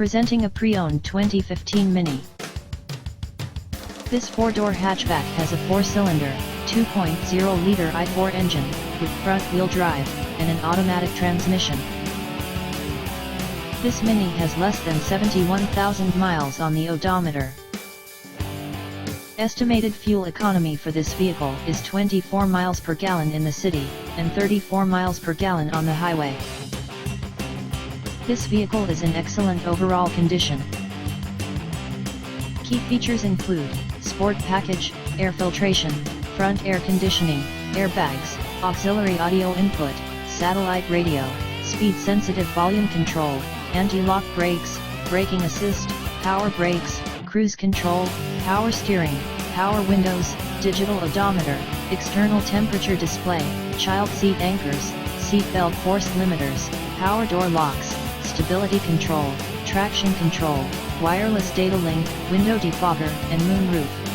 Presenting a pre-owned 2015 Mini. This four-door hatchback has a four-cylinder, 2.0-liter i4 engine, with front-wheel drive, and an automatic transmission. This Mini has less than 71,000 miles on the odometer. Estimated fuel economy for this vehicle is 24 miles per gallon in the city, and 34 miles per gallon on the highway. This vehicle is in excellent overall condition. Key features include Sport Package, air filtration, front air conditioning, airbags, auxiliary audio input, satellite radio, speed-sensitive volume control, anti-lock brakes, braking assist, power brakes, cruise control, power steering, power windows, digital odometer, external temperature display, child seat anchors, seat belt force limiters, power door locks, stability control, traction control, wireless data link, window defogger, and moonroof.